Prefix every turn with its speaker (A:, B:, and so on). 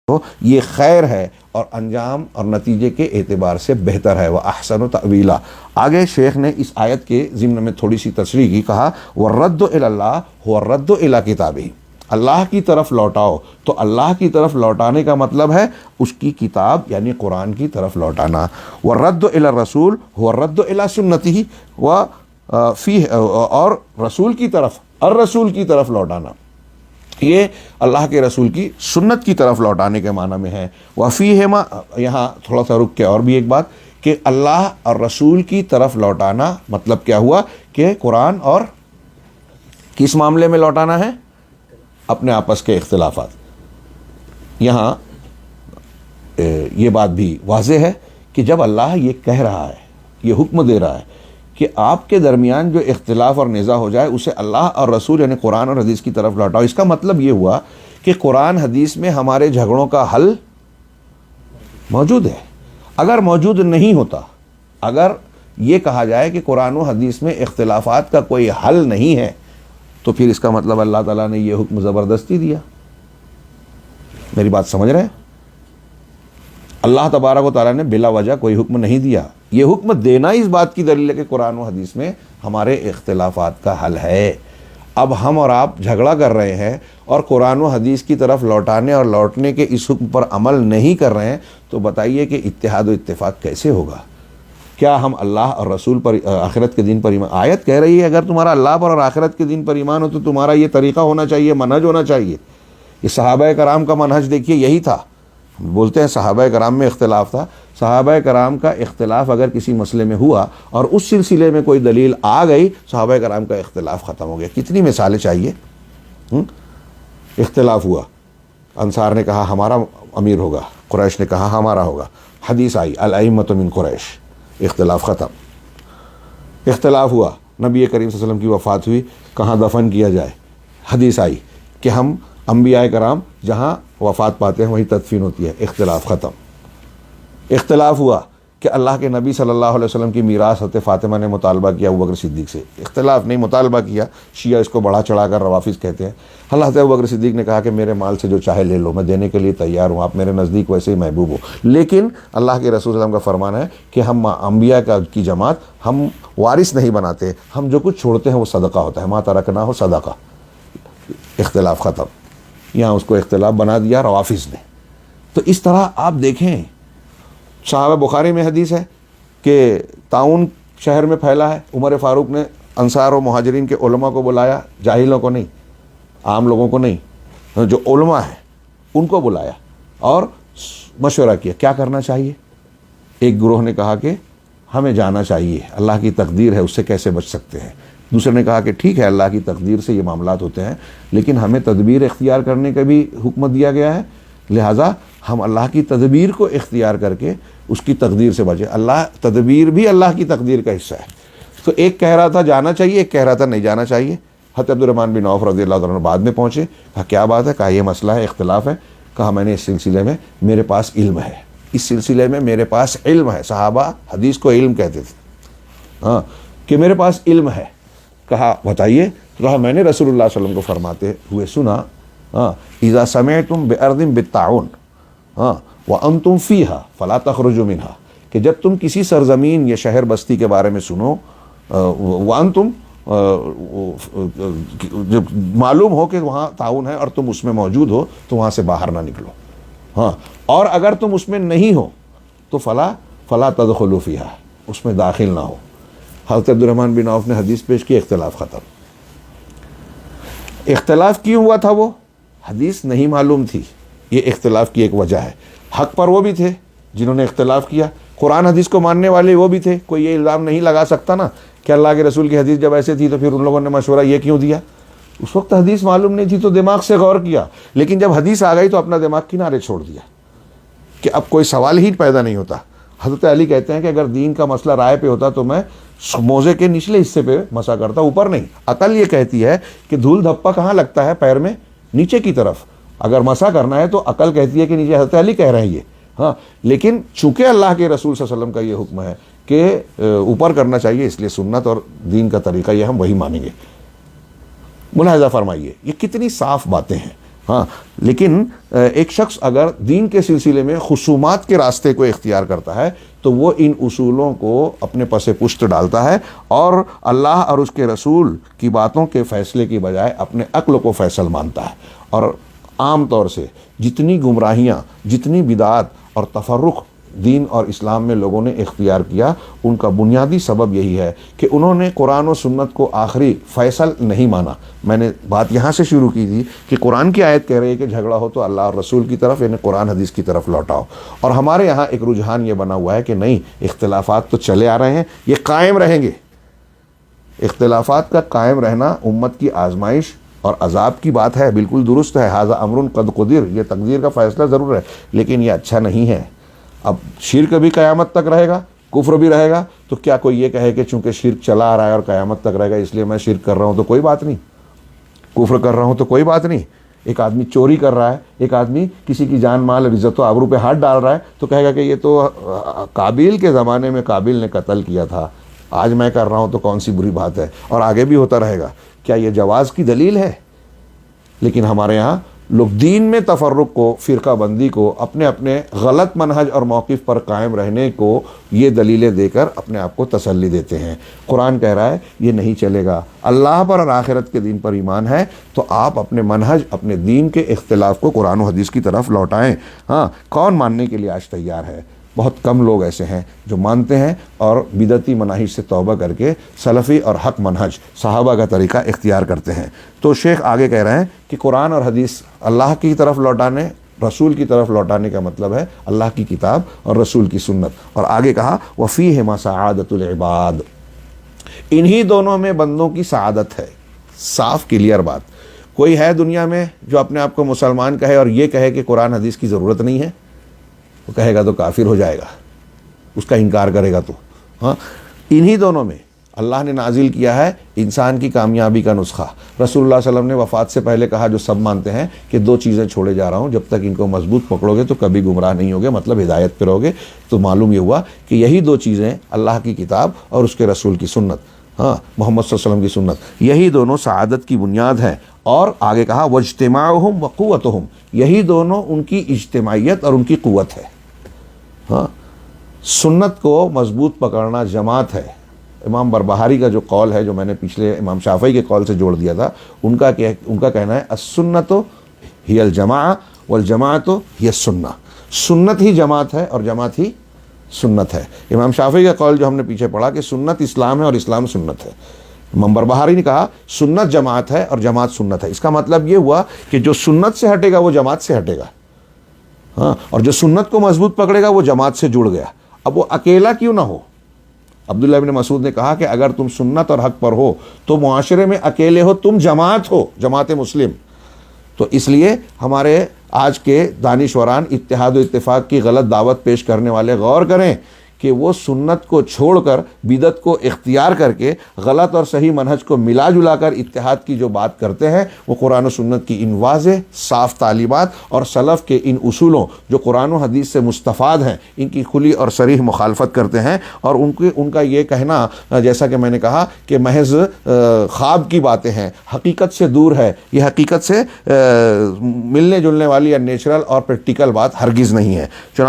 A: ہو یہ خیر ہے اور انجام اور نتیجے کے اعتبار سے بہتر ہے. وَأَحْسَنُ تَأْوِيلًا. آگے شیخ نے اس آیت کے ضمن میں تھوڑی سی تصریح کی, کہا وَالرَّدُّ إِلَى اللَّهِ هُوَ الرَّدُّ إِلَى كِتَابِهِ. اللہ کی طرف لوٹاؤ, تو اللہ کی طرف لوٹانے کا مطلب ہے اس کی کتاب یعنی قرآن کی طرف لوٹانا. وَالرَّدُّ إِلَى الرَّسُولِ هُوَ الرَّدُّ إِلَى سُنَّتِهِ وَفِيهِ, اور رسول کی طرف, الرسول کی طرف لوٹانا یہ اللہ کے رسول کی سنت کی طرف لوٹانے کے معنی میں ہے. وفیہما, یہاں تھوڑا سا رک کے اور بھی ایک بات کہ اللہ اور رسول کی طرف لوٹانا مطلب کیا ہوا کہ قرآن اور کس معاملے میں لوٹانا ہے, اپنے آپس کے اختلافات. یہاں یہ بات بھی واضح ہے کہ جب اللہ یہ کہہ رہا ہے, یہ حکم دے رہا ہے کہ آپ کے درمیان جو اختلاف اور نزاع ہو جائے اسے اللہ اور رسول یعنی قرآن اور حدیث کی طرف لوٹاؤ, اس کا مطلب یہ ہوا کہ قرآن حدیث میں ہمارے جھگڑوں کا حل موجود ہے. اگر موجود نہیں ہوتا, اگر یہ کہا جائے کہ قرآن و حدیث میں اختلافات کا کوئی حل نہیں ہے, تو پھر اس کا مطلب اللہ تعالیٰ نے یہ حکم زبردستی دیا. میری بات سمجھ رہے ہیں؟ اللہ تبارک و تعالیٰ نے بلا وجہ کوئی حکم نہیں دیا. یہ حکم دینا اس بات کی دلیل ہے کہ قرآن و حدیث میں ہمارے اختلافات کا حل ہے. اب ہم اور آپ جھگڑا کر رہے ہیں اور قرآن و حدیث کی طرف لوٹانے اور لوٹنے کے اس حکم پر عمل نہیں کر رہے ہیں, تو بتائیے کہ اتحاد و اتفاق کیسے ہوگا؟ کیا ہم اللہ اور رسول پر, آخرت کے دین پر ایمان, آیت کہہ رہی ہے اگر تمہارا اللہ پر اور آخرت کے دین پر ایمان ہو تو تمہارا یہ طریقہ ہونا چاہیے, منہج ہونا چاہیے. یہ صحابہ کرام کا منہج دیکھیے, یہی تھا. بولتے ہیں صحابہ کرام میں اختلاف تھا. صحابہ کرام کا اختلاف اگر کسی مسئلے میں ہوا اور اس سلسلے میں کوئی دلیل آ گئی, صحابہ کرام کا اختلاف ختم ہو گیا. کتنی مثالیں چاہیے. اختلاف ہوا, انصار نے کہا ہمارا امیر ہوگا, قریش نے کہا ہمارا ہوگا, حدیث آئی الائمۃ من قریش, اختلاف ختم. اختلاف ہوا, نبی کریم صلی اللہ علیہ وسلم کی وفات ہوئی, کہاں دفن کیا جائے, حدیث آئی کہ ہم انبیاء کرام جہاں وفات پاتے ہیں وہیں تدفین ہوتی ہے, اختلاف ختم. اختلاف ہوا کہ اللہ کے نبی صلی اللہ علیہ وسلم کی میراث حضرت فاطمہ نے مطالبہ کیا ابوبکر صدیق سے, اختلاف نہیں, مطالبہ کیا. شیعہ اس کو بڑا چڑھا کر روافظ کہتے ہیں. حضرت ابوبکر صدیق نے کہا کہ میرے مال سے جو چاہے لے لو, میں دینے کے لیے تیار ہوں, آپ میرے نزدیک ویسے ہی محبوب ہو. لیکن اللہ کے رسول صلی اللہ علیہ وسلم کا فرمان ہے کہ ہم انبیاء کی جماعت ہم وارث نہیں بناتے, ہم جو کچھ چھوڑتے ہیں وہ صدقہ ہوتا ہے, ما ترکنا ہو صدقہ. اختلاف ختم. یہاں اس کو اختلاف بنا دیا روافظ نے. تو اس طرح آپ دیکھیں, صحابہ بخاری میں حدیث ہے کہ طاعون شہر میں پھیلا ہے, عمر فاروق نے انصار و مہاجرین کے علماء کو بلایا, جاہلوں کو نہیں, عام لوگوں کو نہیں, جو علماء ہیں ان کو بلایا اور مشورہ کیا کیا کرنا چاہیے. ایک گروہ نے کہا کہ ہمیں جانا چاہیے, اللہ کی تقدیر ہے, اس سے کیسے بچ سکتے ہیں. دوسرے نے کہا کہ ٹھیک ہے اللہ کی تقدیر سے یہ معاملات ہوتے ہیں, لیکن ہمیں تدبیر اختیار کرنے کا بھی حکم دیا گیا ہے, لہٰذا ہم اللہ کی تدبیر کو اختیار کر کے اس کی تقدیر سے بچیں. اللہ تدبیر بھی اللہ کی تقدیر کا حصہ ہے. تو ایک کہہ رہا تھا جانا چاہیے, ایک کہہ رہا تھا نہیں جانا چاہیے. حضرت عبدالرحمن بن عوف رضی اللہ عنہ بعد میں پہنچے, کہا کیا بات ہے, کہا یہ مسئلہ ہے, اختلاف ہے. کہا میں نے اس سلسلے میں میرے پاس علم ہے, اس سلسلے میں میرے پاس علم ہے. صحابہ حدیث کو علم کہتے تھے, ہاں, کہ میرے پاس علم ہے. کہا بتائیے. تو کہا میں نے رسول اللہ صلی اللہ علیہ وسلم کو فرماتے ہوئے سنا, اذا سمعتم بارض بالطاعون وانتم فیہا فلا تخرجوا منہا, کہ جب تم کسی سرزمین یا شہر بستی کے بارے میں سنو, وانتم جب معلوم ہو کہ وہاں طاعون ہے اور تم اس میں موجود ہو تو وہاں سے باہر نہ نکلو, ہاں, اور اگر تم اس میں نہیں ہو تو فلا تدخلوا فیہا, اس میں داخل نہ ہو. حضرت عبدالرحمن بن عوف نے حدیث پیش کی, اختلاف ختم. اختلاف کیوں ہوا تھا؟ وہ حدیث نہیں معلوم تھی, یہ اختلاف کی ایک وجہ ہے. حق پر وہ بھی تھے جنہوں نے اختلاف کیا, قرآن حدیث کو ماننے والے وہ بھی تھے. کوئی یہ الزام نہیں لگا سکتا نا کہ اللہ کے رسول کی حدیث جب ایسے تھی تو پھر ان لوگوں نے مشورہ یہ کیوں دیا. اس وقت حدیث معلوم نہیں تھی تو دماغ سے غور کیا, لیکن جب حدیث آ گئی تو اپنا دماغ کنارے چھوڑ دیا کہ اب کوئی سوال ہی پیدا نہیں ہوتا. حضرت علی کہتے ہیں کہ اگر دین کا مسئلہ رائے پہ ہوتا تو میں موزے کے نچلے حصے پہ مسا کرتا, اوپر نہیں. عقل یہ کہتی ہے کہ دھول دھپا کہاں لگتا ہے, پیر میں, نیچے کی طرف. اگر مسا کرنا ہے تو عقل کہتی ہے کہ نیچے. حضرت علی کہہ رہے ہیں یہ, ہاں, لیکن چونکہ اللہ کے رسول صلی اللہ علیہ وسلم کا یہ حکم ہے کہ اوپر کرنا چاہیے, اس لیے سنت اور دین کا طریقہ یہ ہم وہی مانیں گے. ملاحظہ فرمائیے یہ کتنی صاف باتیں ہیں. ہاں لیکن ایک شخص اگر دین کے سلسلے میں خصومات کے راستے کو اختیار کرتا ہے تو وہ ان اصولوں کو اپنے پس پشت ڈالتا ہے اور اللہ اور اس کے رسول کی باتوں کے فیصلے کی بجائے اپنے عقل کو فیصل مانتا ہے. اور عام طور سے جتنی گمراہیاں، جتنی بدعات اور تفرق دین اور اسلام میں لوگوں نے اختیار کیا، ان کا بنیادی سبب یہی ہے کہ انہوں نے قرآن و سنت کو آخری فیصل نہیں مانا. میں نے بات یہاں سے شروع کی تھی کہ قرآن کی آیت کہہ رہی ہے کہ جھگڑا ہو تو اللہ اور رسول کی طرف، یعنی قرآن حدیث کی طرف لوٹاؤ. اور ہمارے یہاں ایک رجحان یہ بنا ہوا ہے کہ نہیں، اختلافات تو چلے آ رہے ہیں، یہ قائم رہیں گے. اختلافات کا قائم رہنا امت کی آزمائش اور عذاب کی بات ہے، بالکل درست ہے. ھذا امر قد قدر، یہ تقدیر کا فیصلہ ضرور ہے، لیکن یہ اچھا نہیں ہے. اب شرک بھی قیامت تک رہے گا، کفر بھی رہے گا، تو کیا کوئی یہ کہے کہ چونکہ شرک چلا آ رہا ہے اور قیامت تک رہے گا اس لیے میں شرک کر رہا ہوں تو کوئی بات نہیں، کفر کر رہا ہوں تو کوئی بات نہیں. ایک آدمی چوری کر رہا ہے، ایک آدمی کسی کی جان مال عزت و آبرو پہ ہاتھ ڈال رہا ہے تو کہے گا کہ یہ تو قابیل کے زمانے میں قابیل نے قتل کیا تھا، آج میں کر رہا ہوں تو کون سی بری بات ہے، اور آگے بھی ہوتا رہے گا. کیا یہ جواز کی دلیل ہے؟ لیکن ہمارے یہاں لوگ دین میں تفرق کو، فرقہ بندی کو، اپنے اپنے غلط منہج اور موقف پر قائم رہنے کو یہ دلیلیں دے کر اپنے آپ کو تسلی دیتے ہیں. قرآن کہہ رہا ہے یہ نہیں چلے گا. اللہ پر اور آخرت کے دین پر ایمان ہے تو آپ اپنے منہج، اپنے دین کے اختلاف کو قرآن و حدیث کی طرف لوٹائیں. ہاں، کون ماننے کے لیے آج تیار ہے؟ بہت کم لوگ ایسے ہیں جو مانتے ہیں اور بدعتی مناہج سے توبہ کر کے سلفی اور حق منہج صحابہ کا طریقہ اختیار کرتے ہیں. تو شیخ آگے کہہ رہے ہیں کہ قرآن اور حدیث اللہ کی طرف لوٹانے، رسول کی طرف لوٹانے کا مطلب ہے اللہ کی کتاب اور رسول کی سنت. اور آگے کہا وَفِيهِمَا سَعَادَةُ الْعِبَادِ، انہی دونوں میں بندوں کی سعادت ہے. صاف کلیئر بات. کوئی ہے دنیا میں جو اپنے آپ کو مسلمان کہے اور یہ کہے کہ قرآن حدیث کی ضرورت نہیں ہے؟ وہ کہے گا تو کافر ہو جائے گا، اس کا انکار کرے گا تو. ہاں، انہی دونوں میں اللہ نے نازل کیا ہے انسان کی کامیابی کا نسخہ. رسول اللہ صلی اللہ علیہ وسلم نے وفات سے پہلے کہا، جو سب مانتے ہیں، کہ دو چیزیں چھوڑے جا رہا ہوں، جب تک ان کو مضبوط پکڑو گے تو کبھی گمراہ نہیں ہوگے، مطلب ہدایت پہ رہو گے. تو معلوم یہ ہوا کہ یہی دو چیزیں، اللہ کی کتاب اور اس کے رسول کی سنت، ہاں محمد صلی اللہ علیہ وسلم کی سنت، یہی دونوں سعادت کی بنیاد ہیں. اور آگے کہا وَاجْتِمَاعُهُمْ وَقُوَّتُهُمْ، یہی دونوں ان کی اجتماعیت اور ان کی قوت ہے. ہاں، سنت کو مضبوط پکڑنا جماعت ہے. امام بربہاری کا جو قول ہے، جو میں نے پچھلے امام شافعی کے قول سے جوڑ دیا تھا، ان کا کہنا ہے السنت ہی الجماع والجماعت ہی السنہ، سنت ہی جماعت ہے اور جماعت ہی سنت ہے. امام شافعی کا قول جو ہم نے پیچھے پڑھا کہ سنت اسلام ہے اور اسلام سنت ہے. امام بربہاری نے کہا سنت جماعت ہے اور جماعت سنت ہے. اس کا مطلب یہ ہوا کہ جو سنت سے ہٹے گا وہ جماعت سے ہٹے گا، ہاں، اور جو سنت کو مضبوط پکڑے گا وہ جماعت سے جڑ گیا. اب وہ اکیلا کیوں نہ ہو؟ عبداللہ ابن مسعود نے کہا کہ اگر تم سنت اور حق پر ہو تو معاشرے میں اکیلے ہو، تم جماعت ہو، جماعت مسلم. تو اس لیے ہمارے آج کے دانشوران اتحاد و اتفاق کی غلط دعوت پیش کرنے والے غور کریں کہ وہ سنت کو چھوڑ کر بدعت کو اختیار کر کے غلط اور صحیح منہج کو ملا جلا کر اتحاد کی جو بات کرتے ہیں، وہ قرآن و سنت کی ان واضح صاف تعلیمات اور سلف کے ان اصولوں جو قرآن و حدیث سے مستفاد ہیں، ان کی کھلی اور صریح مخالفت کرتے ہیں. اور ان کا یہ کہنا، جیسا کہ میں نے کہا، کہ محض خواب کی باتیں ہیں، حقیقت سے دور ہے، یہ حقیقت سے ملنے جلنے والی یا نیچرل اور پریکٹیکل بات ہرگز نہیں ہے. چنانچہ